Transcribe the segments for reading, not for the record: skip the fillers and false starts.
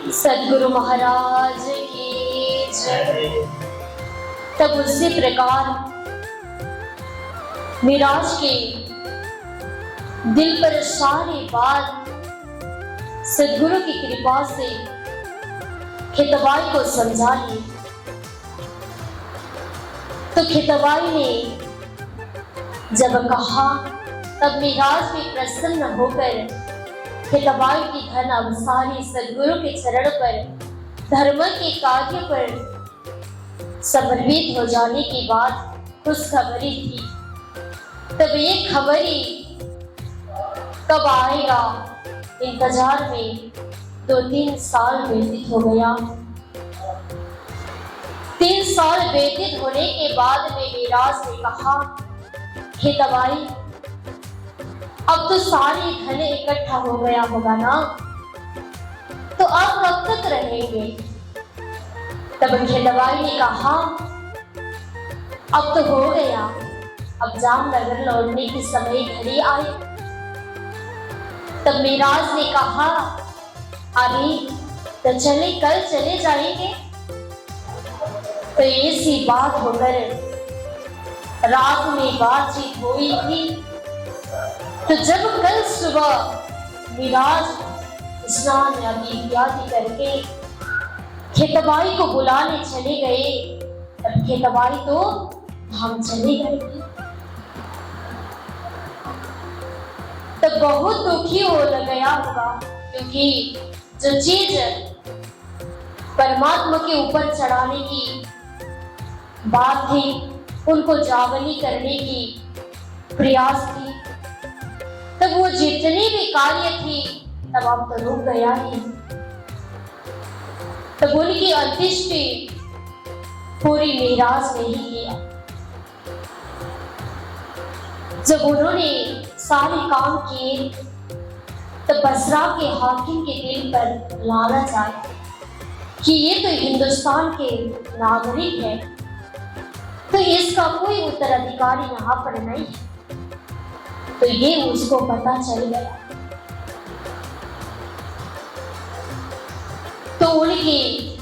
सदगुरु महाराज की जय। तब उसी प्रकार मिराज के दिल पर सारी बात सदगुरु की कृपा से खितबाई को समझा ली। तो खितबाई ने जब कहा तब मिराज भी प्रसन्न होकर खितबाई की धन अब सारी सदगुरु के चरण पर धर्म के कार्य पर समर्पित हो जाने की बात खुशखबरी थी। तब ये खबरी कब आएगा इंतजार में 2-3 साल व्यतीत हो गया। 3 साल व्यतीत होने के बाद में मिराज ने कहा, खितबाई अब तो सारी धन इकट्ठा हो गया होगा ना, तो आप कब तक रहेंगे? तब खितबाई ने कहा, अब तो हो गया, अब जामनगर लौटने की समय घड़ी आई। तब मिराज ने कहा, अरे तो चले, कल चले जाएंगे। तो ऐसी बात होकर रात में बातचीत हुई थी। तो जब कल सुबह मिराज स्नान इत्यादि करके खितबाई को बुलाने चले गए, तब खितबाई तो धाम चले गए थे। तो बहुत दुखी हो गया होगा, क्योंकि जो चीज परमात्मा के ऊपर चढ़ाने की बात थी, उनको जावनी करने की प्रयास थी, तब वो जितनी भी कार्य थी तब अब तो रुक गया ही। तब उनकी अंत्येष्टि पूरी मिराज ने ही किया। जब उन्होंने सारे काम किए तब बसरा के हाकिम के दिल पर लालच आया कि ये तो हिंदुस्तान के नागरिक है, तो इसका कोई उत्तराधिकारी यहाँ पर नहीं है। तो ये उसको पता चल गया। तो उनकी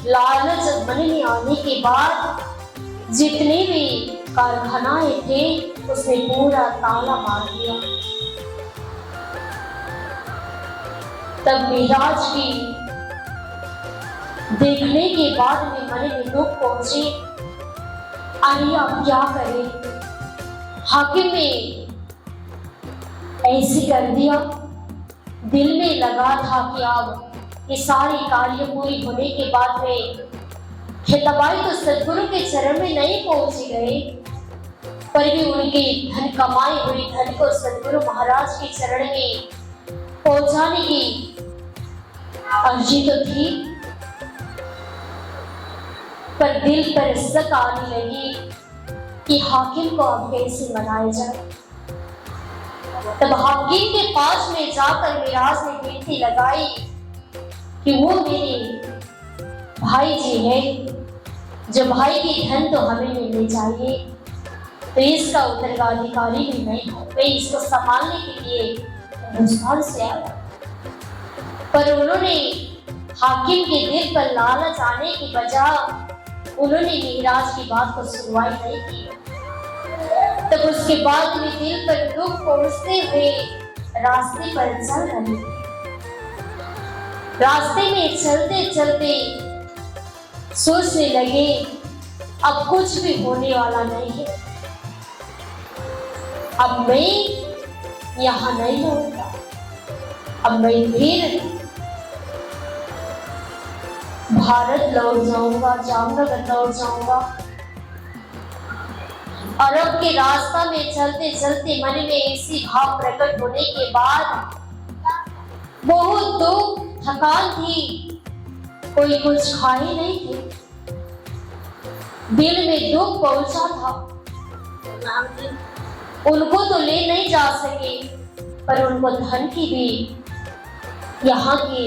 लालच मन में आने के बाद जितने भी कारखानाएं थे उसने पूरा ताला मार दिया। तब मिराज की देखने के बाद में मन में दुख पहुंचे, अरे अब क्या करें? हाकिम ने ऐसे कर दिया। दिल में लगा था कि अब ये सारी कार्य पूरी होने के बाद में खितबाई तो सदगुरु के चरण में नहीं पहुंच गए, पर भी उनके धन कमाई हुई धन को सदगुरु महाराज के चरण में पहुंचाने की अर्जी तो थी, पर दिल पर शक आने लगी कि हाकिम को अब कैसे मनाया जाए। तब हाकिम के पास में जाकर मिराज ने विनती लगाई कि वो मेरे भाई जी है, जो भाई की धन तो हमें मिलनी चाहिए, तो इसका उत्तराधिकारी भी नहीं हो, मैं इसको संभालने के लिए हिंदुस्तान से आया। पर उन्होंने हाकिम के दिल पर लालच आने की बजाय उन्होंने मिराज की बात को सुनवाई नहीं की। तब उसके बाद में दिल पर दुख पहुंचते हुए रास्ते पर चल रहे थे। रास्ते में चलते चलते सोचने लगे, अब कुछ भी होने वाला नहीं है, अब मैं यहाँ नहीं होगा, अब मैं फिर भारत लौट जाऊंगा, जामनगर लौट जाऊंगा। और अब के रास्ता में चलते चलते मन में ऐसी भाव प्रकट होने के बाद बहुत दुख थकान थी, कोई कुछ खा ही नहीं थे, दिल में दुख पहुंचा था। उनको तो ले नहीं जा सके, पर उनको धन की भी यहाँ के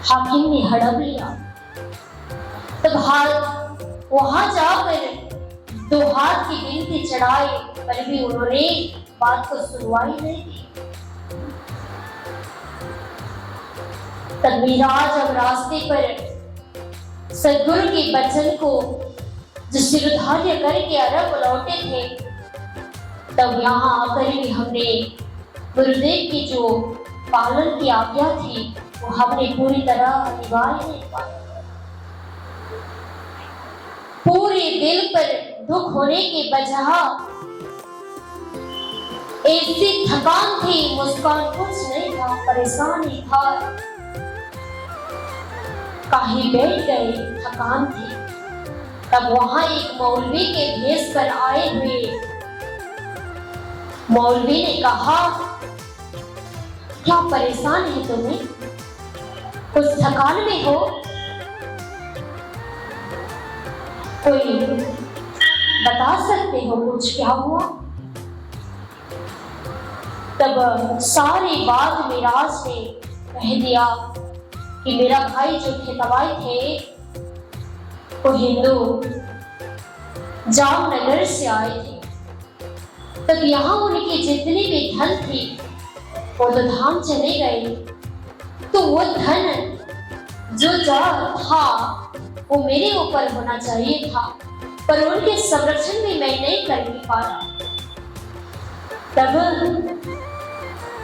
हाकिम ने हड़प लिया। तब वहां जाकर 2 हाथ की विनती चढ़ाए, पर भी उन्होंने बात को सुनवाई नहीं की। तब मिराज अब रास्ते पर सदगुरु के वचन को जो शिरोधार्य करके अरब लौटे थे, तब यहाँ आकर भी हमने गुरुदेव की जो पालन की आज्ञा थी वो हमने पूरी तरह अनिवार्य नहीं पाई। पूरे दिल पर दुख होने के वजह ऐसी थकान थी, मुस्कान कुछ नहीं था, परेशानी था, कहीं बैठ गए, थकान थी। तब वहां एक मौलवी के भेष पर आए हुए मौलवी ने कहा, क्या परेशान है तुम्हें? कुछ थकान में हो? कोई बता सकते हो कुछ क्या हुआ? तब सारी बात मिराज ने कह दिया कि मेरा भाई जो खेतवाई थे वो हिंदू जामनगर से आए थे। तब यहाँ उनकी जितनी भी धन थी वो तो धाम चले गए, तो वो धन जो जा था वो मेरे ऊपर होना चाहिए था, पर उनके संरक्षण भी मैं नहीं कर पाया। तब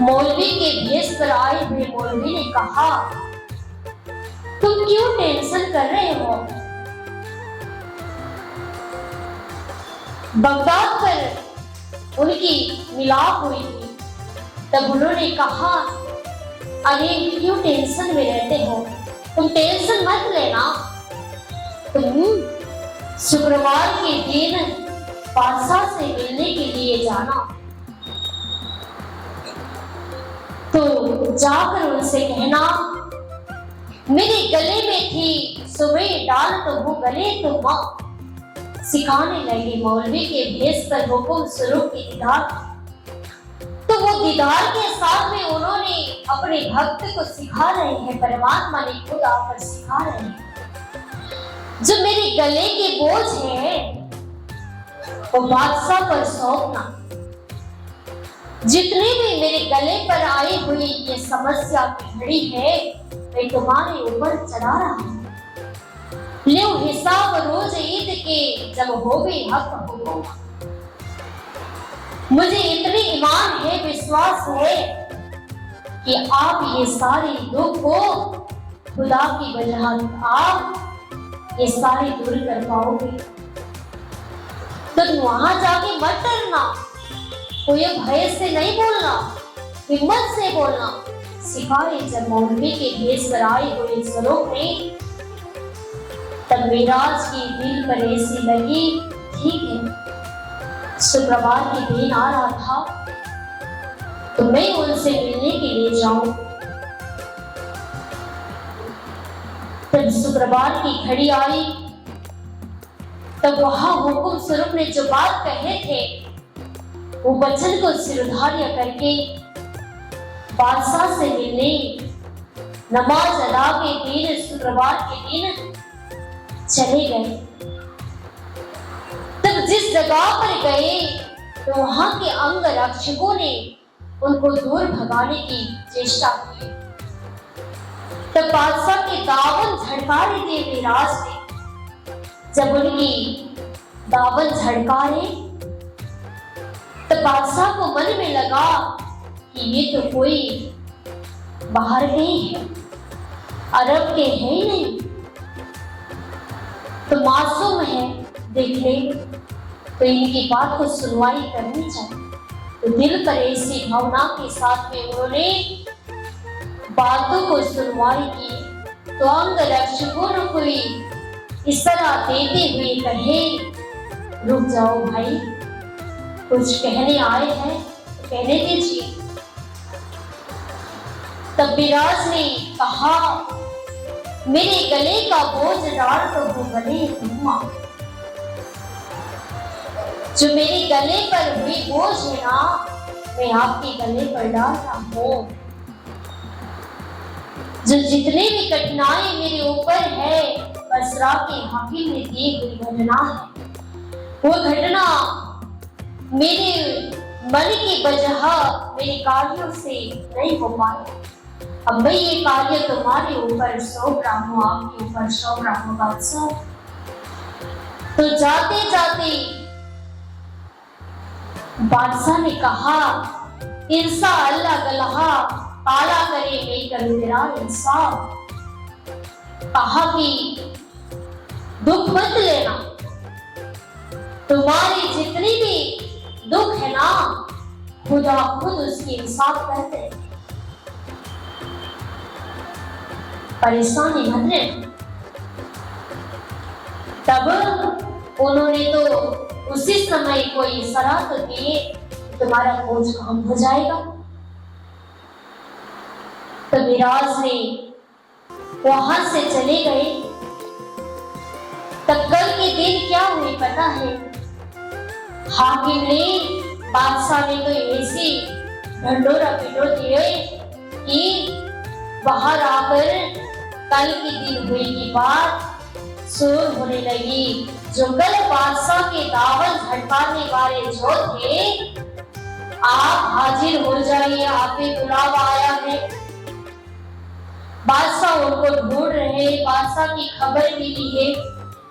मौलवी के भेष पर आए हुए मौलवी ने कहा, तुम क्यों टेंशन कर रहे हो? बगदाद पर उनकी मिलाप हुई थी। तब उन्होंने कहा, अरे क्यों टेंशन में रहते हो? तुम टेंशन मत लेना, तुम शुक्रवार के दिन बादशाह से मिलने के लिए जाना, तो जाकर उनसे कहना, मेरे गले में थी सुबह डाल तो वो गले तो माँ। सिखाने लगे मौलवी के भेष पर हुकुम स्वरूप की दीदार। तो वो दीदार के साथ में उन्होंने अपने भक्त को सिखा रहे हैं, परमात्मा ने खुद आकर सिखा रहे हैं, जो मेरे गले के बोझ है वो बादशाह पर सौंपना। जितने भी मेरे गले पर आई हुई ये समस्या की घड़ी है, मैं तुम्हारे ऊपर चढ़ा रहा हूं। ले हिसाब रोज ईद के जब होवे हक हो। मुझे इतनी ईमान है, विश्वास है कि आप ये सारी दुख को खुदा की वजह आप ये सारी दूर कर पाओगे। तो वहां जाके मत डरना, कोई भय से नहीं बोलना, हिम्मत से बोलना। सिखाए जब मौलवी के भेष पर आए हुए स्वरूप ने, तब मिराज की दिल पर ऐसी लगी, ठीक है शुक्रवार के दिन आ रहा था तो मैं उनसे मिलने के लिए जाऊं। तब शुक्रवार की घड़ी आई, तब वहां हुकुम स्वरूप ने जो बात कहे थे वो वचन को सिरोधार्य करके बादशाह से मिलने नमाज अदा के दिन शुक्रवार के दिन चले गए। तब जिस जगह पर गए तो वहां के अंग रक्षकों ने उनको दूर भगाने की चेष्टा की। तब बादशाह के दामन झड़कारे थे मिराज ने। जब उनकी दामन झड़कारे तब बादशाह को मन में लगा कि ये तो कोई बाहर के ही है, अरब के है ही नहीं, तो मासूम है, देख ले तो इनकी बात को सुनवाई करनी चाहिए। तो दिल पर ऐसी भावना के साथ में उन्होंने बातों को सुनवाई की। तो अंग रक्षकों ने कोई इस तरह देते हुए कहे, रुक जाओ भाई, कुछ कहने आए हैं तो कहने दीजिए। तब मिराज ने कहा, मेरे गले का बोझ डाल तो वो गले घुमा। जो मेरे गले पर हुई बोझ है ना, मैं आपके गले पर डाल रहा हूं। जो जितने भी कठिनाई मेरे ऊपर है, बसरा के हाकिम ने दी हुई घटना है। वो घटना मेरे मन की वजह मेरे कार्यों से नहीं हो पाई। अब मैं ये कार्य तुम्हारे ऊपर सौंप रहा हूँ, आपके ऊपर सौंप रहा हूँ बादशाह। तो जाते जाते बादशाह ने कहा, इंसा अल्लाह गलहा ताला करे मैं करूं तेरा इंसाफ। कहा कि दुख मत लेना, तुम्हारी जितनी भी दुख है ना, खुदा खुद उसकी इंसाफ करते हैं। परेशानी मत लेना। तब उन्होंने तो उसी समय कोई इशारा तो दिए, तुम्हारा बोझ कम हो जाएगा। तो मिराज ने वहां से चले गए। तब कल के दिन क्या हुई पता है? हाकिम ने, बादशाह ने तो ऐसी ढंडोरा पिटो दिए कि बाहर आकर कल के दिन हुई की बात शोर होने लगी। जो कल बादशाह के दावत झटकाने वाले जो थे, आप हाजिर हो जाइए, आप पे बुलावा आया है। बादशाह उनको ढूंढ रहे, बादशाह की खबर मिली है,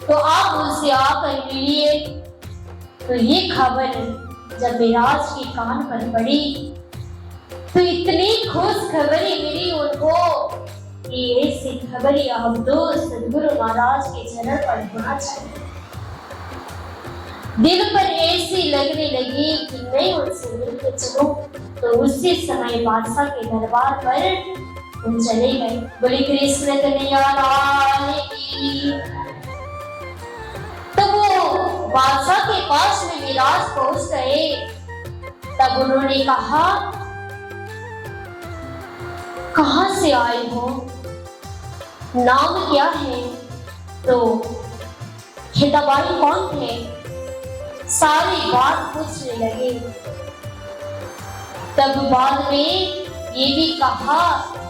तो आप उनसे आकर मिलिए। तो ये खबर जब मिराज के कान पर पड़ी तो इतनी खुश खबरी मिली उनको कि ऐसी खबरी अब तो सदगुरु महाराज के चरण पर होना चाहिए। दिल पर ऐसी लगने लगी कि मैं उनसे मिलकर चलूं। तो उसी समय बादशाह के दरबार पर तुम चले गए। बोले कृष्ण कन्हैया लाल की। तो वो बादशाह के पास में मिराज पहुंच गए। तब उन्होंने कहा, कहां से आए हो, नाम क्या है? तो खेताबाई कौन थे? सारी बात पूछने लगे। तब बाद में ये भी कहा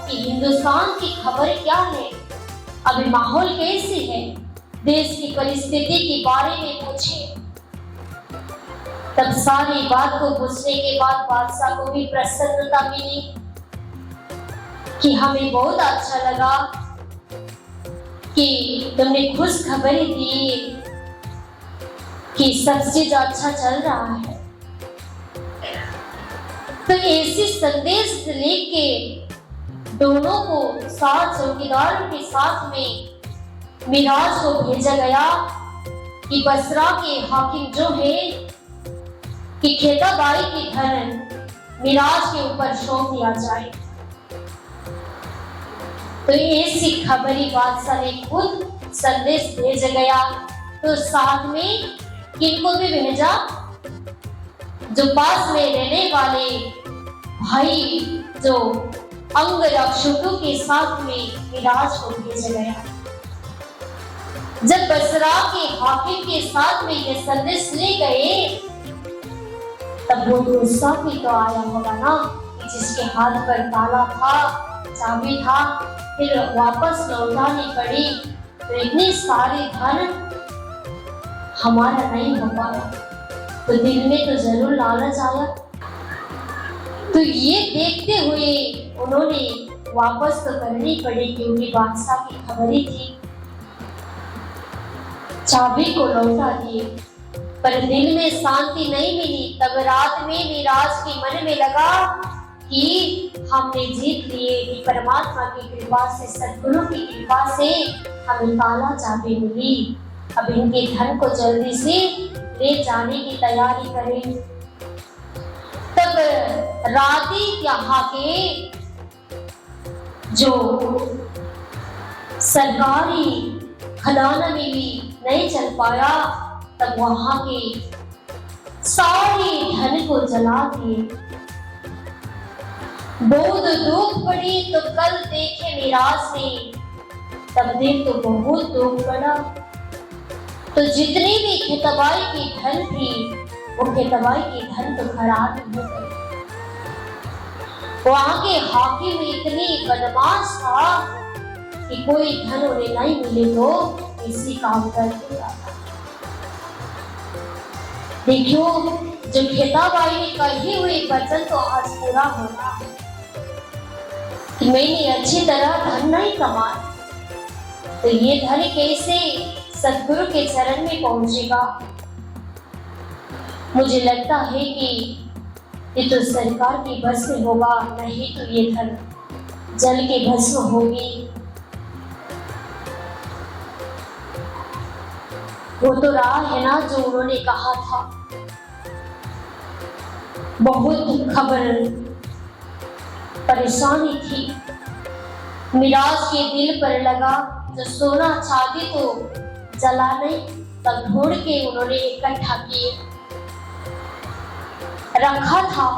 कि हिंदुस्तान की खबर क्या है, अभी माहौल कैसी है, देश की परिस्थिति के बारे में पूछे। तब सारी बात को पूछने के बाद बादशाह को भी प्रसन्नता मिली कि हमें बहुत अच्छा लगा कि तुमने खुश खबरी दी कि सब चीज अच्छा चल रहा है। तो ऐसी संदेश लेके दोनों को साथ चौकीदारों के साथ में मिराज को भेजा गया कि बसरा के हाकिम जो है कि खेताबाई की धन मिराज के ऊपर सौंप दिया जाए। तो ऐसी खबरी बादशाह ने खुद संदेश भेजा गया। तो साथ में किनको भी भेजा? जो पास में रहने वाले भाई जो अंग रक्षकों के साथ में मिराज को भेजा गया। जब बसरा के हाकिम के साथ में ये संदेश ले गए तब वो गुस्सा भी तो आया होगा ना कि जिसके हाथ पर ताला था, चाबी था, फिर वापस लौटानी पड़ी तो इतनी सारी धन हमारा नहीं हो पाया। तो दिल में तो जरूर लालच आया। तो ये देखते हुए उन्होंने वापस तो करनी पड़ी क्योंकि बादशाह की खबरी थी। चाबी को लौटा दिए पर दिल में शांति नहीं मिली। तब रात में मिराज के मन में लगा कि हमने जीत लिए कि परमात्मा की कृपा से, सद्गुरु की कृपा से हमें काला चाबी मिली। अब इनके धन को जल्दी से ले जाने की तैयारी करें। तब राती यहाँ के जो सरकारी खजाना में भी नहीं चल पाया तब वहां के सारे धन को जला दिए। बहुत दुख पड़ी। तो कल देखे मिराज ने तब देख तो बहुत दुख पड़ा। तो जितनी भी खेतबाई की धन थी वो खेतबाई की धन तो खराब हो गई। वहां के हाकिम इतनी बदमाश था कि कोई धन उन्हें नहीं मिले तो इसी काम करके आता। देखियो जो खेताबाई ने कही हुई वचन तो आज पूरा होना है। कि मैंने अच्छी तरह धन नहीं कमाया, तो ये धन कैसे सद्गुरु के चरण में पहुंचेगा। मुझे लगता है कि ये तो सरकार की बस में होगा, नहीं तो ये धन जल के भस्म होगी। वो तो रहा है ना जो उन्होंने कहा था। बहुत खबर परेशानी थी, मिराज के दिल पर लगा, जो सोना चांदी तो जला नहीं, तब ढूंढ के उन्होंने इकट्ठा किए रखा था।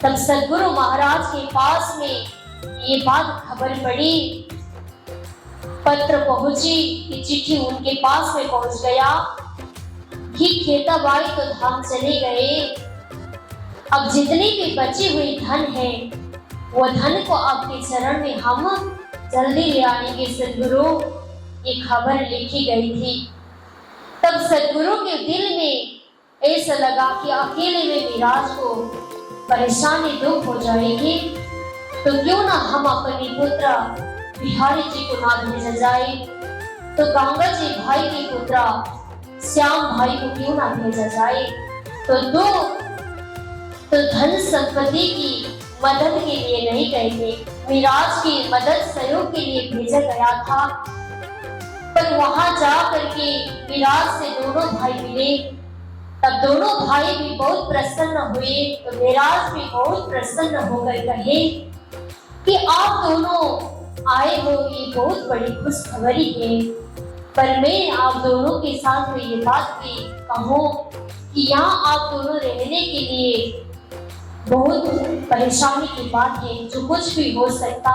तब सद्गुरु महाराज के पास में ये बात खबर पड़ी, पत्र पहुंची कि चिट्ठी उनके पास में पहुंच गया कि खेताबाई तो धाम चले गए, अब जितनी भी बची हुई धन है वो धन को आपके चरण में हम जल्दी ले आएंगे सद्गुरु, ये खबर लिखी गई थी। तब सद्गुरु के दिल में ऐसा लगा कि अकेले में मिराज को परेशानी दुख हो जाएगी, तो क्यों ना हम अपनी पुत्र बिहारी जी को ना भेजा जाए, तो गंगा जी भाई के पुत्र श्याम भाई को क्यों ना भेजा जाए। तो धन संपत्ति की मदद के लिए नहीं कहेंगे, मिराज की मदद सहयोग के लिए भेजा गया था। पर वहां जा करके मिराज से दोनों भाई मिले, तब दोनों भाई भी बहुत प्रसन्न हुए, तो मिराज भी बहुत प्रसन्न होकर कहे कि आप दोनों आए हो, ये बहुत बड़ी खुशखबरी है। पर मैं आप दोनों के साथ में ये बात भी कहूँ कि यहाँ आप दोनों रहने के लिए बहुत परेशानी की बात है, जो कुछ भी हो सकता,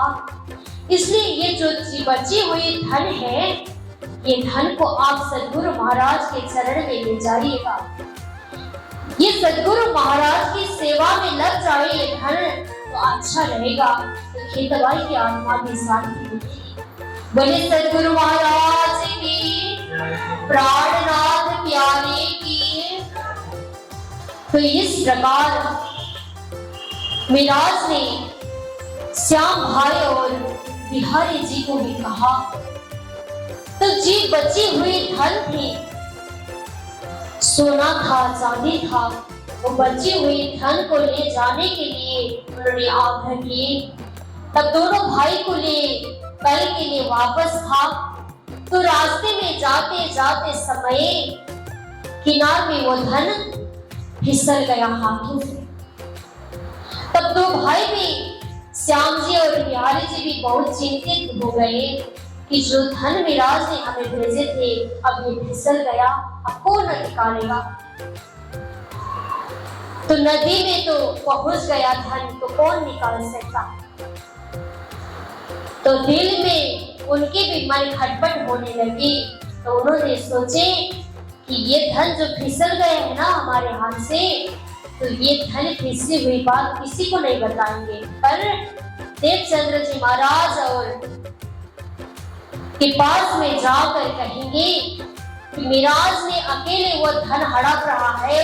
इसलिए ये जो बची हुई धन है, ये धन को आप सद्गुरु महाराज के चरण में ले जाइएगा। ये सद्गुरु महाराज की सेवा में लग जाए ये धन तो अच्छा रहेगा, तो खेतबाई की आत्मा भी शांति मिलेगी। बोले सद्गुरु महाराज की, प्राणनाथ प्यारे की। तो इस प्रकार मिराज ने श्याम भाई और बिहारी जी को भी कहा। तो जी बची हुई धन थी, सोना था, चांदी था, वो बची हुई धन को ले जाने के लिए उन्होंने आग्रह किए। तब दोनों भाई को ले कल के लिए वापस था, तो रास्ते में जाते जाते समय किनार में वो धन फिसल गया हाथों से। तब दो भाई भी, श्याम जी और बिहारी जी भी बहुत चिंतित हो गए कि जो धन मिराज ने हमें भेजे थे अब ये फिसल गया, अब कौन निकालेगा। तो नदी में तो पहुंच गया धन, तो कौन निकाल सकता। तो दिल में उनके भी मन खटपट होने लगी, तो उन्होंने सोचे कि ये धन जो फिसल गए है ना हमारे हाथ से, तो ये धन फिसली हुई बात किसी को नहीं बताएंगे, पर देवचंद्र जी महाराज और के पास में जाकर कहेंगे कि मिराज ने अकेले वो धन हड़प रहा है,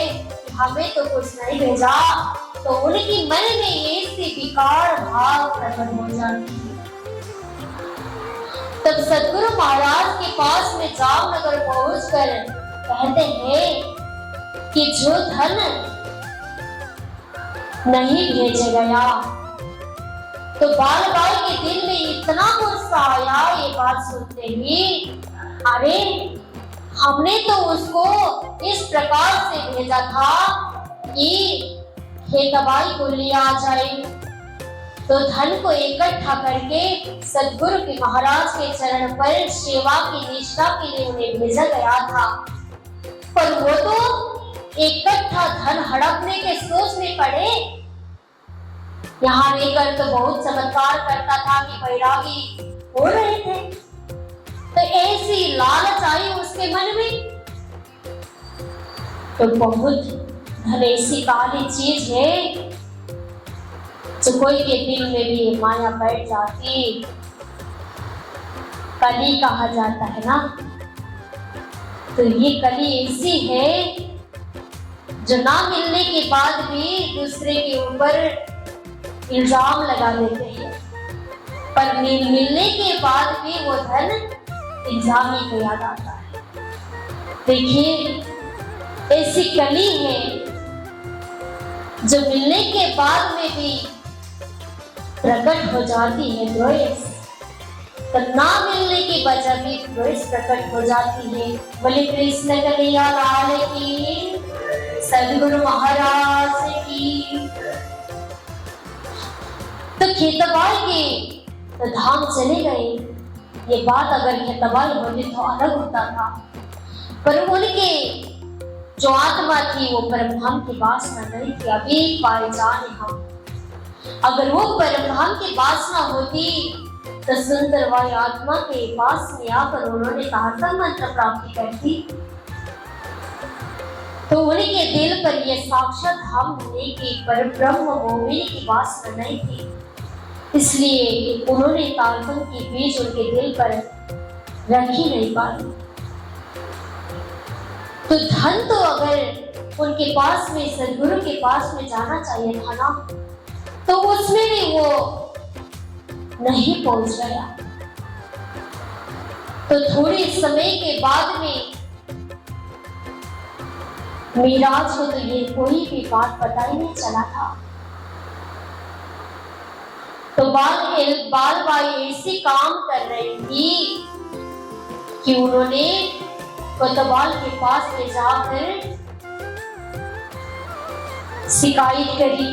हमें तो कुछ नहीं भेजा। तो उनकी मन में ऐसी विकार भाव प्रकट हो जाती है। तब सद्गुरु महाराज के पास में जामनगर पहुंचकर कहते हैं कि जो धन नहीं भेजा गया, तो बाल बाई के दिल में इतना गुस्सा आया ये बात सुनते ही, अरे हमने तो उसको इस प्रकार से भेजा था कि खेतबाई को ले आ जाए, तो धन को इकट्ठा करके सद्गुरु के महाराज के चरण पर सेवा की निष्ठा के लिए उन्हें भेजा गया था। पर वो तो इकट्ठा धन हड़पने के सोच में पड़े। यहाँ रहकर तो बहुत चमत्कार करता था कि बैरागी हो रहे थे, तो ऐसी लालच आई उसके मन में। तो बहुत धन ऐसी काली चीज है जो कोई के दिल में भी माया बैठ जाती, कली कहा जाता है ना। तो ये कली ऐसी है जो ना मिलने के बाद भी दूसरे के ऊपर इल्जाम लगा देते हैं। पर मिलने के बाद भी वो धन इंतजामी को याद आता है। देखिए, ऐसी कली है जो मिलने के बाद में भी प्रकट हो जाती है द्वेष, तो ना मिलने की वजह भी द्वेष प्रकट हो जाती है। बोले कृष्ण कन्हैया लाल की, सदगुरु महाराज की। तो खेतबाई के तो धाम चले गए। ये बात अगर खेतबाई होती तो अलग होता था, पर उनके जो आत्मा थी वो परमधाम की वासना नहीं थी। अभी पाए जाने हम, अगर वो परमधाम की वासना होती तो सुंदर वाली आत्मा के पास में आकर उन्होंने तारतम मंत्र प्राप्ति करती। तो उनके दिल पर यह साक्षात धाम होने की, पर ब्रह्म होने की वासना नहीं थी, इसलिए उन्होंने तारतम की बीज उनके दिल पर रख ही नहीं पाई। तो धन तो अगर उनके पास में, सदगुरु के पास में जाना चाहिए था ना, तो उसमें भी वो नहीं पहुंच गया। तो थोड़े समय के बाद में मीराज को तो ये कोई भी बात पता ही नहीं चला था। तो बाल बाई ऐसी काम कर रही थी कि उन्होंने कोतवाल के पास ले जाकर शिकायत करी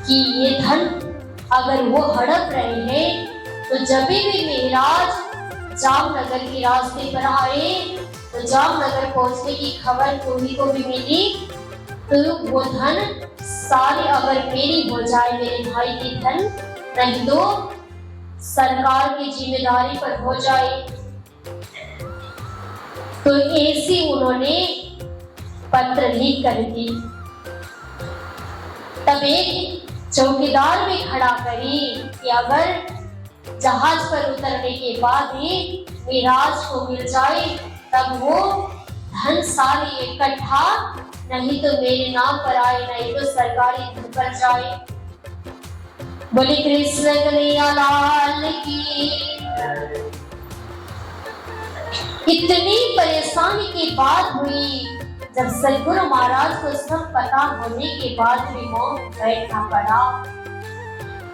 कि ये धन अगर वो हड़प रहे हैं तो जब भी मेहराज जामनगर के रास्ते पर आए तो जामनगर पहुंचने की खबर कोई को भी मिली तो वो धन सारे अगर मेरी हो जाए, मेरे भाई की धन, नहीं तो सरकार की जिम्मेदारी पर हो जाए। तो ऐसी उन्होंने पत्र लिख कर दी। तब एक चौकीदार भी खड़ा करी कि अगर जहाज पर उतरने के बाद ही मीराज को मिल जाए तब वो धन सारी इकट्ठा, नहीं तो मेरे नाम पर आए, नहीं तो सरकारी धन पर जाए। बोले कृष्ण कन्हैया लाल की। इतनी परेशानी की बात हुई जब सदगुरु महाराज को सब पता होने के बाद भी मौन बैठना पड़ा।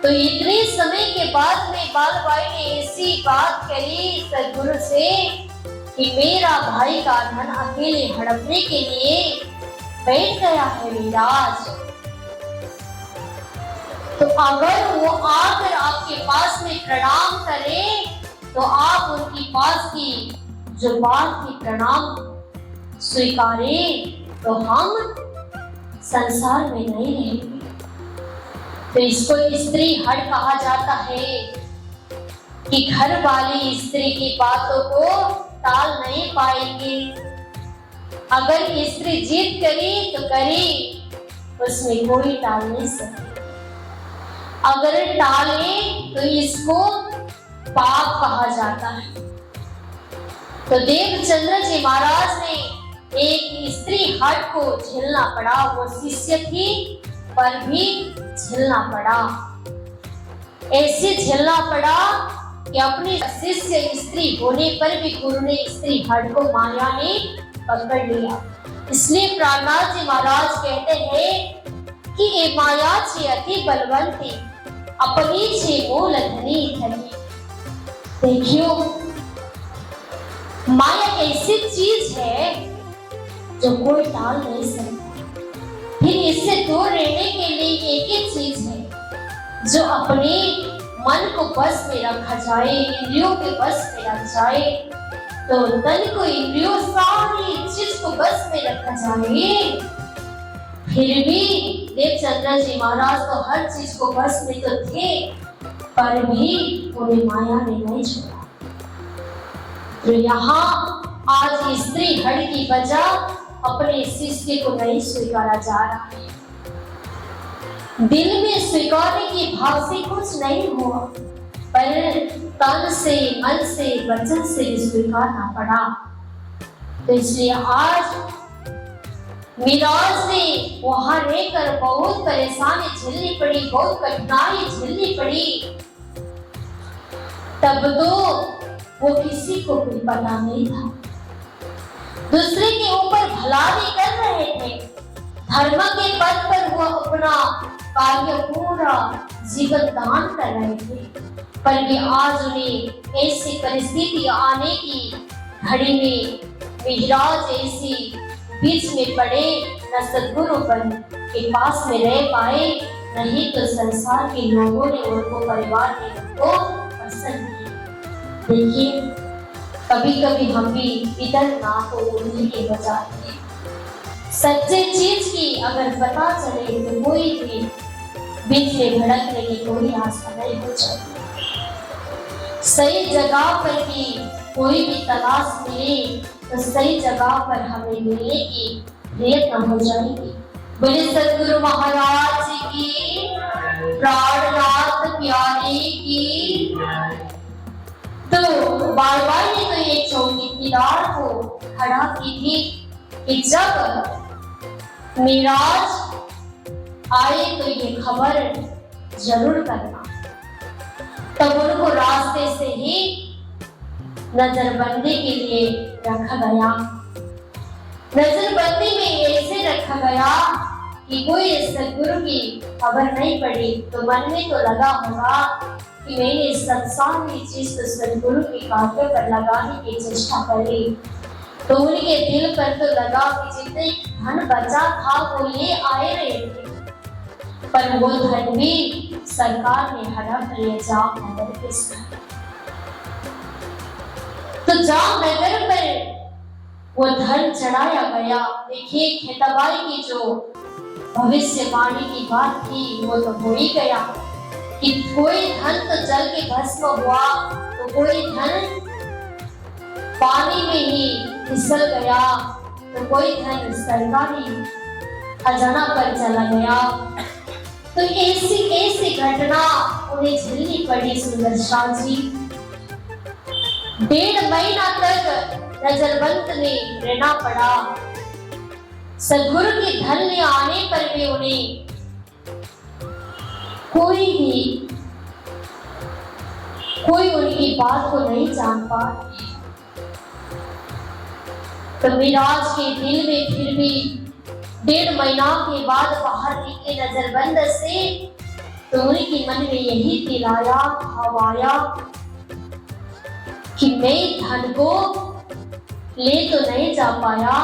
तो इतने समय के बाद में बालबाई ने ऐसी बात कही सदगुरु से कि मेरा भाई का धन अकेले हड़पने के लिए बैठ गया है मीराज, तो अगर वो आकर आपके पास में प्रणाम करे तो आप उनकी पास की जो बात की प्रणाम स्वीकारे, तो हम संसार में नहीं रहेंगे। तो इसको स्त्री हट कहा जाता है कि घर वाली स्त्री की बातों को टाल नहीं पाएंगे। अगर स्त्री जिद करी तो करी, उसमें कोई टाल नहीं सकती। अगर टाले तो इसको पाप कहा जाता है। तो देवचंद्र जी महाराज ने एक स्त्री हट को झेलना पड़ा। वो शिष्य थी पर भी झेलना पड़ा। ऐसे झेलना पड़ा कि अपने शिष्य स्त्री होने पर भी गुरु ने स्त्री हट को माया ने पकड़ लिया। इसलिए प्राणनाथ जी महाराज कहते हैं कि ये माया छे अति बलवंती, अपनी छे मूल धनी धनी। देखियो, माया ऐसी चीज है जो कोई टाल नहीं सकता। फिर इससे दूर रहने के लिए एक ही चीज है जो अपने मन को बस में रखा जाए, इंद्रियों के बस में रख जाए। तो तन को, इंद्रियों, सारी चीज को बस में रखा जाए। फिर भी देवचंद्र जी महाराज तो हर चीज को बस में तो थे, पर भी उन्हें माया ने नहीं छोड़ा। तो यहाँ आज स्त्री हड़ की वजह अपने शिष्य को नहीं स्वीकारा जा रहा है। दिल में स्वीकारने के भाव से कुछ नहीं हुआ, पर तन से, मन से, वचन से स्वीकारना पड़ा। तो इसलिए आज मीराज ने वहां रहकर बहुत परेशानी झेलनी पड़ी, बहुत कठिनाई झेलनी पड़ी। तब तो वो किसी को भी पता नहीं था। दूसरे के ऊपर भला भी कर रहे थे, धर्म के पद पर वो अपना कार्य पूरा जीवन दान कर रहे थे, पर भी आज उन्हें ऐसी परिस्थिति आने की घड़ी में मिहिराज ऐसी बीच में पड़े, न सद्गुरु के पास में रह पाए, नहीं तो संसार के लोगों ने उनको, परिवार ने उनको पसंद किया। देखिए, कभी कभी हम भी इधर ना तो उन्हीं के बजाय सच्चे चीज की अगर पता चले तो कोई भी बीच में भड़कने की कोई आशा नहीं हो जाती। सही जगह पर भी कोई भी तलाश मिले तो सही जगह पर हमें मिलने की प्रयत्न हो जाएगी। बोले सद्गुरु महाराज की, प्राणनाथ प्यारे की। तो बार-बार ने तो ये चौकीदार को खड़ा की थी कि जब मिराज आए तो ये खबर जरूर करना। तब उनको रास्ते से ही नजरबंदी के लिए रखा गया। नजरबंदी में ऐसे रखा गया कि कोई सद्गुरु की खबर नहीं पड़ी, तो मन में तो लगा होगा कि मैंने सब सारी चीज तो सद्गुरु के कार्य पर लगाने की चेष्टा करी, तो उनके दिल पर तो लगा कि जितने धन बचा था वो ले आए रहे थे, पर वो धन भी सरकार ने हड़प लिया जामनगर के साथ। तो जामनगर पर वो धन चढ़ाया गया। देखिए, खेतबाई की जो भविष्यवाणी की बात थी वो तो हो ही गया कि कोई धन तो जल के भस्म हुआ, तो कोई धन पानी में ही फिसल गया, तो कोई धन सरकारी खजाना पर चला गया। तो ऐसी घटना उन्हें झेलनी पड़ी सुंदरशाह जी। 1.5 महीना तक नजरबंद में रहना पड़ा। सद्गुरु के धन में आने पर भी उन्हें कोई उनकी बात को नहीं जान पाया। तो मिराज के दिल में फिर भी 1.5 महीना के बाद बाहर निकले नजरबंद से, तो उनके मन में यही दिल आया, भाव आया कि मैं धन को ले तो नहीं जा पाया,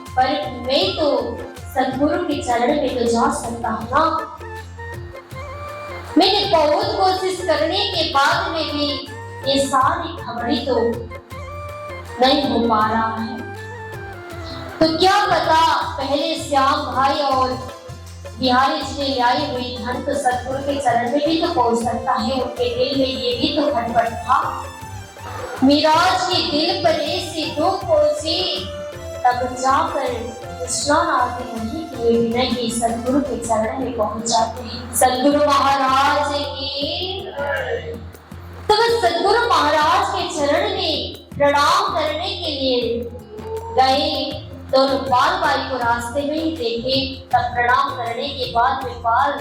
पर मैं तो सद्गुरु के चरण में तो जा सकता हूँ ना। मैंने बहुत कोशिश करने के बाद में भी ये सारी खबरें तो नहीं हो पा रहा है। तो क्या पता पहले श्याम भाई और बिहारी जी ने लाई हुई धन तो सद्गुरु के चरण में भी तो पहुंच सकता है। उनके दिल में ये भी तो खटपट था। मिराज के दिल पर ऐसी दुख पहुंची, तब जाकर स्नान आदि नहीं किए बिना ही सद्गुरु के चरण में पहुंच जाते हैं। सद्गुरु महाराज की। तो सद्गुरु महाराज के चरण में प्रणाम करने के लिए गए, तो पाल बाई को रास्ते में ही देखे। तब प्रणाम करने के बाद में पाल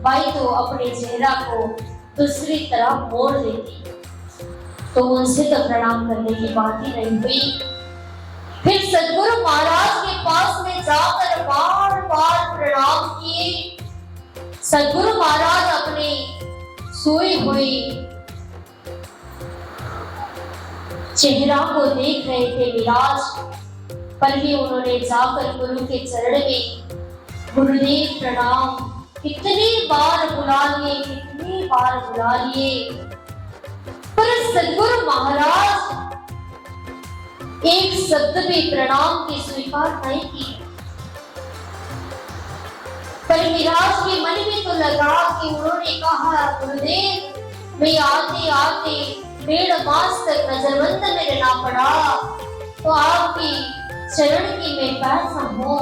बाई तो अपने चेहरा को दूसरी तरफ मोड़ देती, तो उनसे तो प्रणाम करने की बात ही नहीं हुई। फिर सद्गुरु महाराज के पास में जाकर बार बार प्रणाम किए। सद्गुरु महाराज अपने सोई हुई चेहरा को देख रहे थे मिराज, पर भी उन्होंने जाकर गुरु के चरण में गुरुदेव प्रणाम कितनी बार बुला लिए, पर सद्गुरु महाराज एक शब्द भी प्रणाम की स्वीकार नहीं की। पर मिराज के मन में तो लगा कि उन्होंने कहा, गुरुदेव मैं आते आते 1.5 मास तक नजरबंद में रहना पड़ा, तो आपकी चरण की मैं पैसा हूँ।